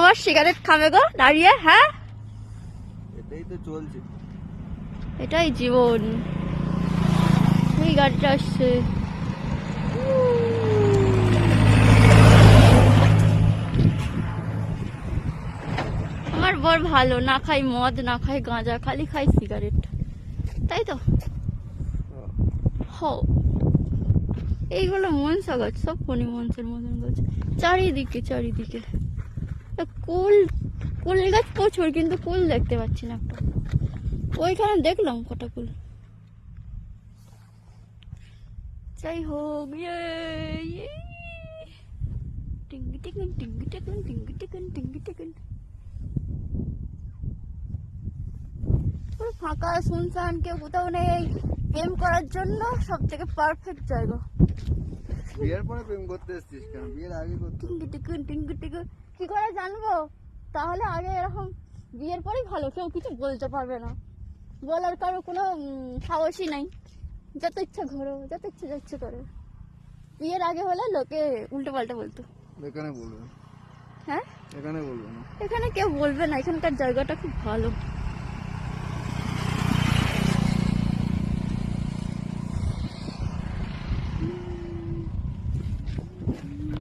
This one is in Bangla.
আমার সিগারেট খাবে গো দাঁড়িয়ে? হ্যাঁ, এটাই তো চলছে, এটাই জীবন। এই গাড়িটা আসছে। আমার বর ভালো, না খাই মদ, না খাই গাঁজা, খালি খাই সিগারেট, তাই তো? হো, এইগুলো মনসা গাছ, সব ফণি মনসার মতন গাছ, চারিদিকে চারিদিকে। কুল, কুল গাছ প্রচুর, কিন্তু কুল দেখতে পাচ্ছি না একটা। ওইখানে দেখলাম কটা কুল। যাই হোক, টিঙ্গি টিঙ্গি টিঙ্গি টিঙ্গি টিঙ্গি টিঙ্গি টিঙ্গি টিঙ্গি। পুরো ফাঁকা শুনশান, কেউ কোথাও নেই। প্রেম করার জন্য সব থেকে পারফেক্ট জায়গা। বিয়ের পরে প্রেম করতে এসেছিস কেন? বিয়ের আগে করতে। টিঙ্গি টিঙ্গি টিঙ্গি টিঙ্গি। কি করে জানবো? তাহলে আগে এরকম বিয়ের পরেই ভালো, কেউ কিছু বলতে পারবে না, বলার কারো কোনো সাহসই নাই। যত ইচ্ছা ঘোরো, যত ইচ্ছা যাচ্ছে করো। বিয়ের আগে হলে লোকে উল্টো পাল্টা বলতো। এখানে বলবে? হ্যাঁ, এখানে বলবে না। এখানে কেউ বলবে না, এখানকার জায়গাটা খুব ভালো।